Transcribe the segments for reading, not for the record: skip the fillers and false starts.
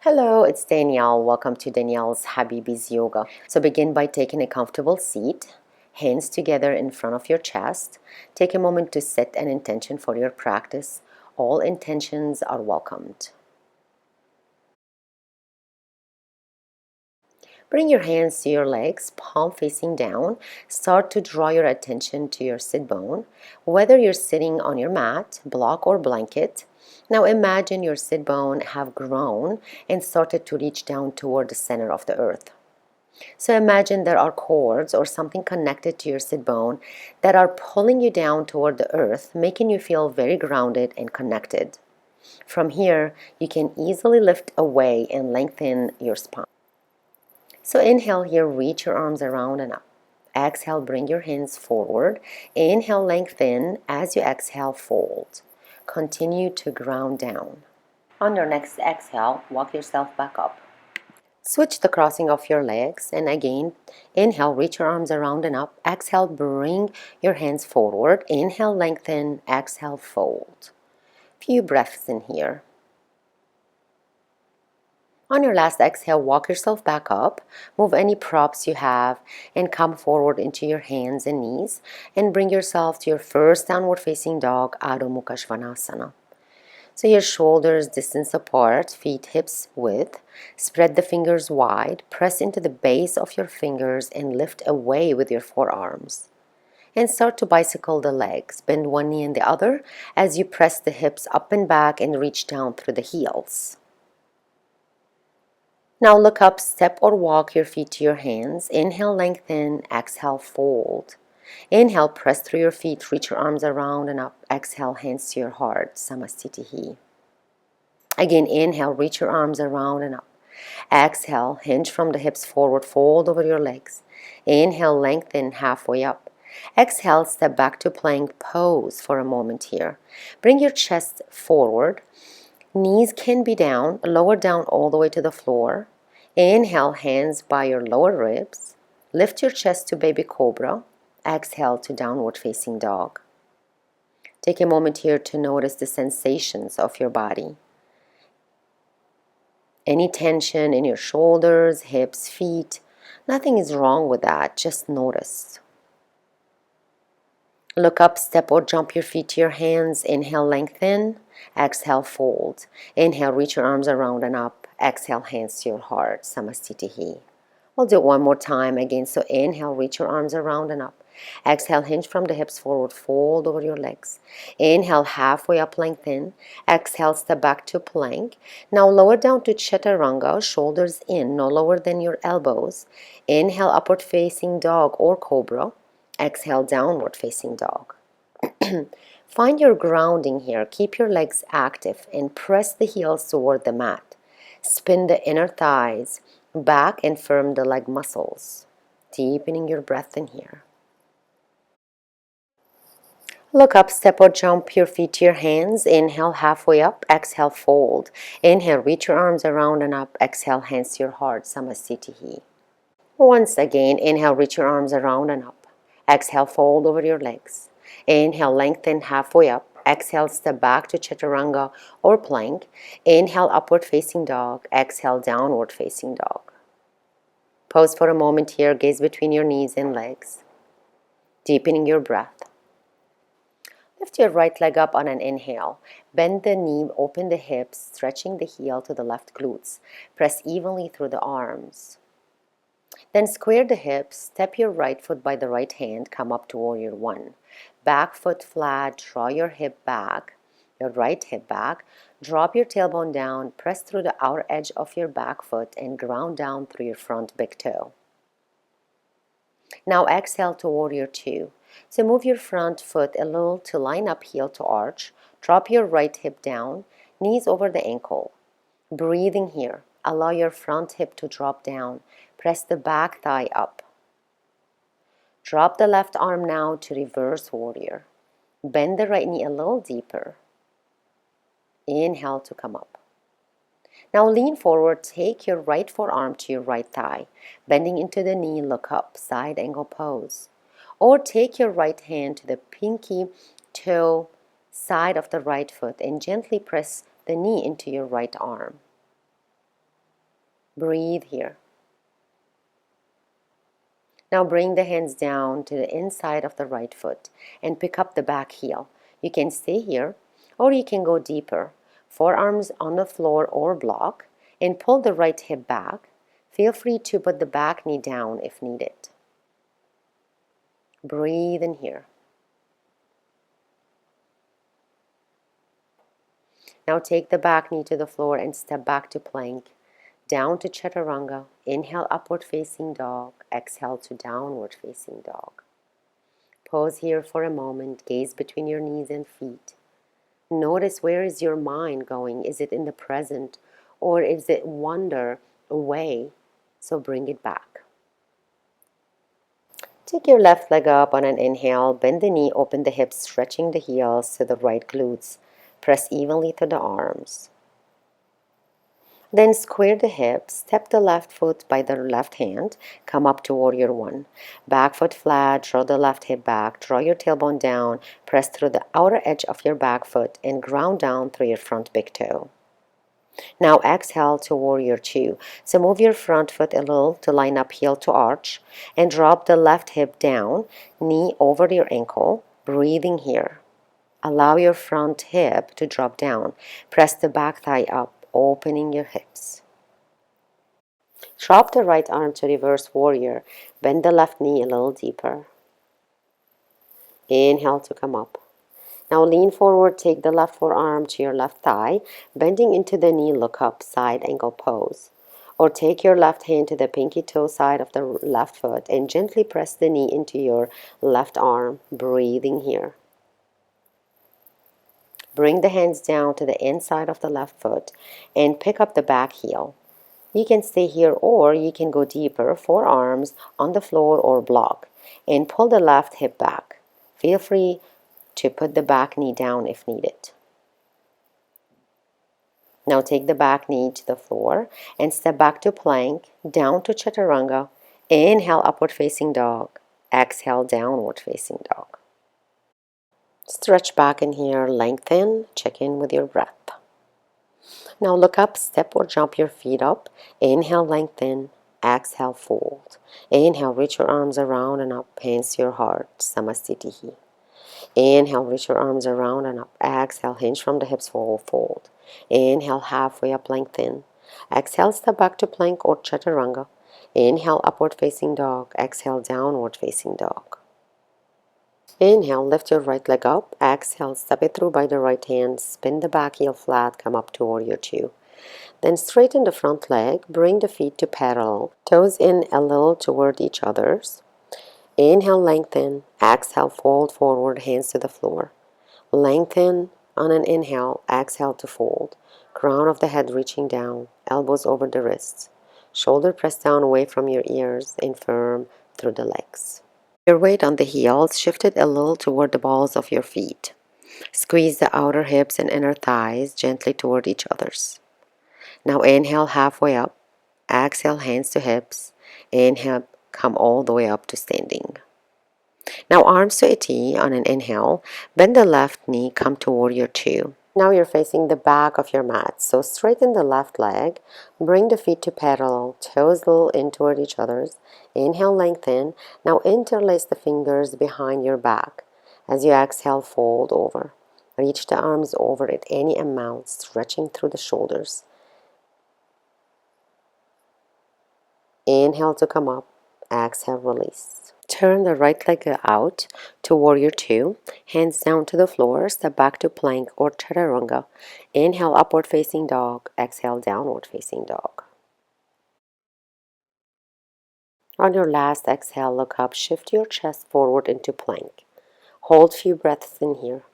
Hello, it's Danielle. Welcome to Danielle's Habibis Yoga. So begin by taking a comfortable seat, hands together in front of your chest. Take a moment to set an intention for your practice. All intentions are welcomed. Bring your hands to your legs, palm facing down. Start to draw your attention to your sit bone, whether you're sitting on your mat, block, or blanket. Now imagine your sit bone have grown and started to reach down toward the center of the earth. So imagine there are cords or something connected to your sit bone that are pulling you down toward the earth, making you feel very grounded and connected. From here, you can easily lift away and lengthen your spine. So inhale here, reach your arms around and up. Exhale, bring your hands forward. Inhale, lengthen. As you exhale, fold. Continue to ground down. On your next exhale, walk yourself back up. Switch the crossing of your legs and again, inhale, reach your arms around and up. Exhale, bring your hands forward. Inhale, lengthen. Exhale, fold. Few breaths in here. On your last exhale, walk yourself back up. Move any props you have and come forward into your hands and knees and bring yourself to your first downward facing dog, Adho Mukha Svanasana. So your shoulders distance apart, feet hips width. Spread the fingers wide. Press into the base of your fingers and lift away with your forearms. And start to bicycle the legs. Bend one knee and the other as you press the hips up and back and reach down through the heels. Now look up, step or walk your feet to your hands. Inhale, lengthen. Exhale, fold. Inhale, press through your feet, reach your arms around and up. Exhale, hands to your heart, Samastitihi. Again, inhale, reach your arms around and up. Exhale, hinge from the hips forward, fold over your legs. Inhale, lengthen halfway up. Exhale, step back to plank pose for a moment here. Bring your chest forward. Knees can be down, lower down all the way to the floor. Inhale, hands by your lower ribs. Lift your chest to baby cobra. Exhale to downward facing dog. Take a moment here to notice the sensations of your body. Any tension in your shoulders, hips, feet, nothing is wrong with that, just notice. Look up, step or jump your feet to your hands. Inhale, lengthen. Exhale, fold. Inhale, reach your arms around and up. Exhale, hands to your heart, Samastitihi. We'll do it one more time again. So inhale, reach your arms around and up. Exhale, hinge from the hips forward, fold over your legs. Inhale, halfway up, lengthen. Exhale, step back to plank. Now lower down to chaturanga, shoulders in, no lower than your elbows. Inhale, upward facing dog or cobra. Exhale, downward facing dog. Find your grounding here. Keep your legs active and press the heels toward the mat. Spin the inner thighs back and firm the leg muscles. Deepening your breath in here. Look up, step or jump your feet to your hands. Inhale, halfway up. Exhale, fold. Inhale, reach your arms around and up. Exhale, hands to your heart, Samastitihi. Once again, inhale, reach your arms around and up. Exhale, fold over your legs. Inhale, lengthen halfway up. Exhale, step back to chaturanga or plank. Inhale, upward facing dog. Exhale, downward facing dog. Pose for a moment here, gaze between your knees and legs. Deepening your breath. Lift your right leg up on an inhale. Bend the knee, open the hips, stretching the heel to the left glutes. Press evenly through the arms. Then square the hips, step your right foot by the right hand, come up to warrior one. Back foot flat, draw your hip back, your right hip back. Drop your tailbone down, press through the outer edge of your back foot and ground down through your front big toe. Now exhale to warrior two. So move your front foot a little to line up heel to arch. Drop your right hip down, knees over the ankle. Breathing here. Allow your front hip to drop down. Press the back thigh up. Drop the left arm now to reverse warrior. Bend the right knee a little deeper. Inhale to come up. Now lean forward, take your right forearm to your right thigh. Bending into the knee, look up, side angle pose. Or take your right hand to the pinky toe side of the right foot and gently press the knee into your right arm. Breathe here. Now bring the hands down to the inside of the right foot and pick up the back heel. You can stay here or you can go deeper. Forearms on the floor or block and pull the right hip back. Feel free to put the back knee down if needed. Breathe in here. Now take the back knee to the floor and step back to plank. Down to chaturanga. Inhale, upward facing dog. Exhale to downward facing dog. Pause here for a moment. Gaze between your knees and feet. Notice, where is your mind going? Is it in the present or is it wander away? So bring it back. Take your left leg up on an inhale. Bend the knee, open the hips, stretching the heels to the right glutes. Press evenly to the arms. Then square the hips, step the left foot by the left hand, come up to warrior one. Back foot flat, draw the left hip back, draw your tailbone down, press through the outer edge of your back foot and ground down through your front big toe. Now exhale to warrior two. So move your front foot a little to line up heel to arch and drop the left hip down, knee over your ankle, breathing here. Allow your front hip to drop down. Press the back thigh up, opening your hips. Drop the right arm to reverse warrior. Bend the left knee a little deeper. Inhale to come up. Now lean forward, take the left forearm to your left thigh, bending into the knee, look up, side angle pose. Or take your left hand to the pinky toe side of the left foot and gently press the knee into your left arm, breathing here. Bring the hands down to the inside of the left foot and pick up the back heel. You can stay here or you can go deeper, forearms on the floor or block, and pull the left hip back. Feel free to put the back knee down if needed. Now take the back knee to the floor and step back to plank, down to chaturanga. Inhale, upward facing dog. Exhale, downward facing dog. Stretch back in here, lengthen, check in with your breath. Now look up, step or jump your feet up. Inhale, lengthen. Exhale, fold. Inhale, reach your arms around and up, hands to your heart, Namaste. Inhale, reach your arms around and up. Exhale, hinge from the hips, fold. Inhale, halfway up, lengthen. Exhale, step back to plank or chaturanga. Inhale, upward facing dog. Exhale, downward facing dog. Inhale, lift your right leg up. Exhale, step it through by the right hand. Spin the back heel flat, come up to warrior two. Then straighten the front leg. Bring the feet to parallel. Toes in a little toward each other's. Inhale, lengthen. Exhale, fold forward, hands to the floor. Lengthen on an inhale. Exhale to fold. Crown of the head reaching down. Elbows over the wrists. Shoulder pressed down away from your ears and firm through the legs. Your weight on the heels shifted a little toward the balls of your feet. Squeeze the outer hips and inner thighs gently toward each other's. Now inhale halfway up. Exhale, hands to hips. Inhale, come all the way up to standing. Now arms to a T on an inhale. Bend the left knee, come to warrior two. Now you're facing the back of your mat. So straighten the left leg. Bring the feet to parallel. Toes a little in toward each other's. Inhale, lengthen. Now interlace the fingers behind your back. As you exhale, fold over. Reach the arms over at any amount, stretching through the shoulders. Inhale to come up. Exhale, release. Turn the right leg out to warrior two. Hands down to the floor. Step back to plank or chaturanga. Inhale, upward facing dog. Exhale, downward facing dog. On your last exhale, look up. Shift your chest forward into plank. Hold few breaths in here.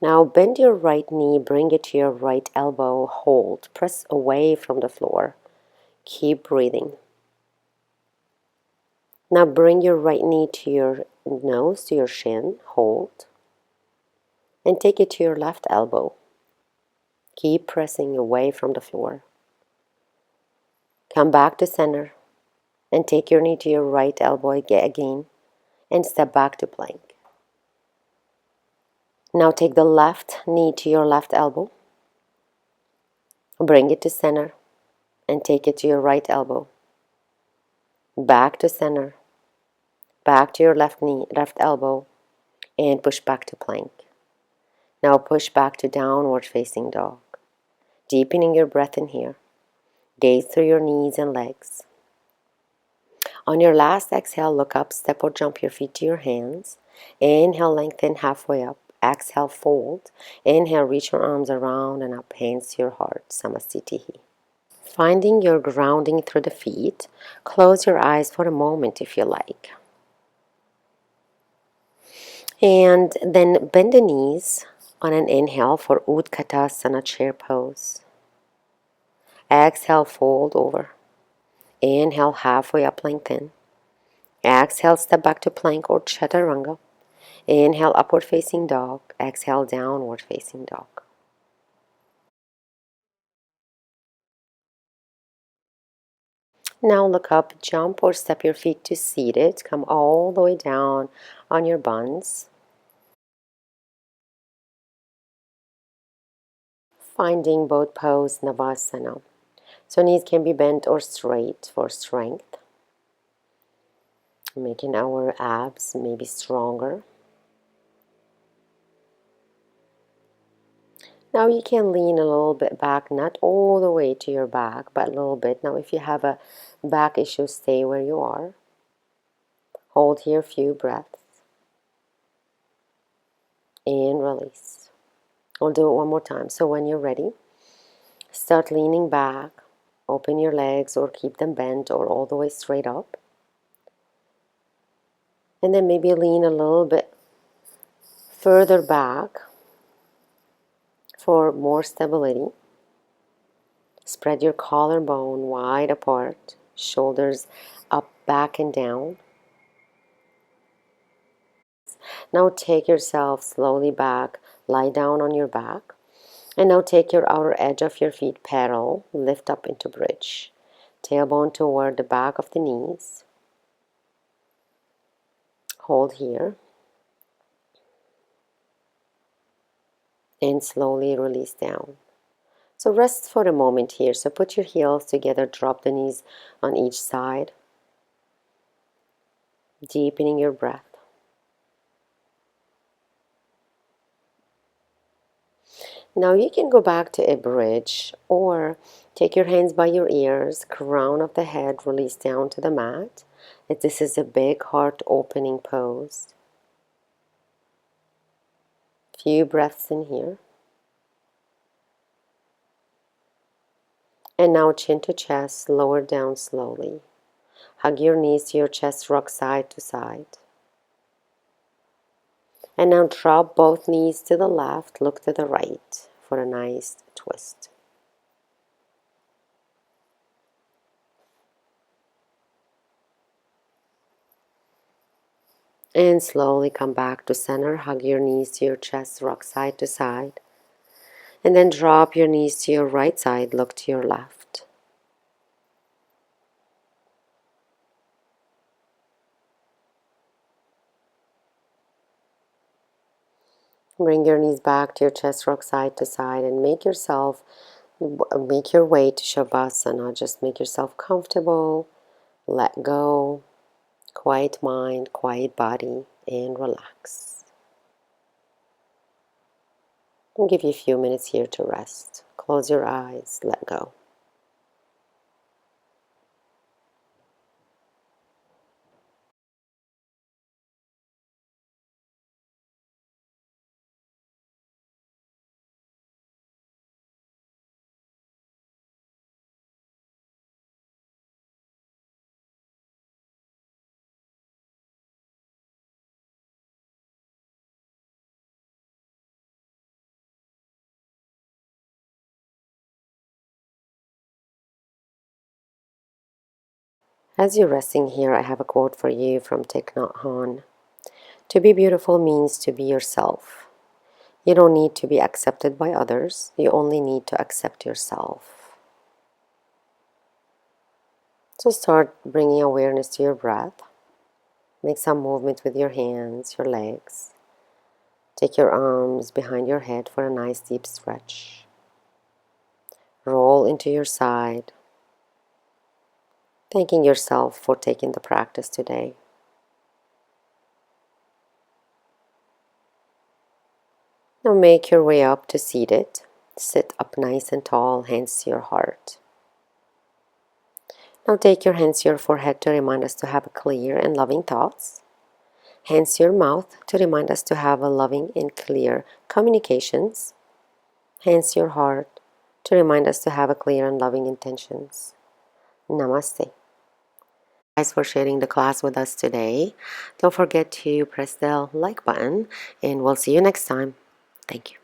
Now bend your right knee. Bring it to your right elbow. Hold. Press away from the floor. Keep breathing. Now bring your right knee to your nose, to your shin. Hold. And take it to your left elbow. Keep pressing away from the floor. Come back to center and take your knee to your right elbow again and step back to plank. Now take the left knee to your left elbow. Bring it to center and take it to your right elbow. Back to center. Back to your left knee, left elbow, and push back to plank. Now push back to downward facing dog. Deepening your breath in here. Gaze through your knees and legs. On your last exhale, look up, step or jump your feet to your hands. Inhale, lengthen halfway up. Exhale, fold. Inhale, reach your arms around and up, hands to your heart. Samasthiti. Finding your grounding through the feet, close your eyes for a moment if you like. And then bend the knees on an inhale for Utkatasana chair pose. Exhale, fold over. Inhale, halfway up, lengthen. Exhale, step back to plank or chaturanga. Inhale, upward facing dog. Exhale, downward facing dog. Now look up, jump or step your feet to seated. Come all the way down on your buns. Finding boat pose, Navasana. So knees can be bent or straight for strength. Making our abs maybe stronger. Now you can lean a little bit back, not all the way to your back, but a little bit. Now if you have a back issue, stay where you are. Hold here a few breaths. And release. We'll do it one more time. So when you're ready, start leaning back. Open your legs or keep them bent or all the way straight up. And then maybe lean a little bit further back for more stability. Spread your collarbone wide apart, shoulders up, back, and down. Now take yourself slowly back, lie down on your back. And now take your outer edge of your feet, pedal, lift up into bridge. Tailbone toward the back of the knees. Hold here. And slowly release down. So rest for a moment here. So put your heels together, drop the knees on each side. Deepening your breath. Now you can go back to a bridge or take your hands by your ears, crown of the head, release down to the mat. This is a big heart opening pose. Few breaths in here. And now chin to chest, lower down slowly. Hug your knees to your chest, rock side to side. And now drop both knees to the left, look to the right for a nice twist. And slowly come back to center, hug your knees to your chest, rock side to side. And then drop your knees to your right side, look to your left. Bring your knees back to your chest, rock side to side, and make your way to Shavasana. Just make yourself comfortable, let go, quiet mind, quiet body, and relax. I'll give you a few minutes here to rest. Close your eyes, let go. As you're resting here, I have a quote for you from Thich Nhat Hanh. To be beautiful means to be yourself. You don't need to be accepted by others. You only need to accept yourself. So start bringing awareness to your breath. Make some movement with your hands, your legs. Take your arms behind your head for a nice deep stretch. Roll into your side. Thanking yourself for taking the practice today. Now make your way up to seated. Sit up nice and tall, hands to your heart. Now take your hands to your forehead to remind us to have clear and loving thoughts. Hands to your mouth to remind us to have a loving and clear communications. Hands to your heart to remind us to have a clear and loving intentions. Namaste. Thanks for sharing the class with us today. Don't forget to press the like button, and we'll see you next time. Thank you.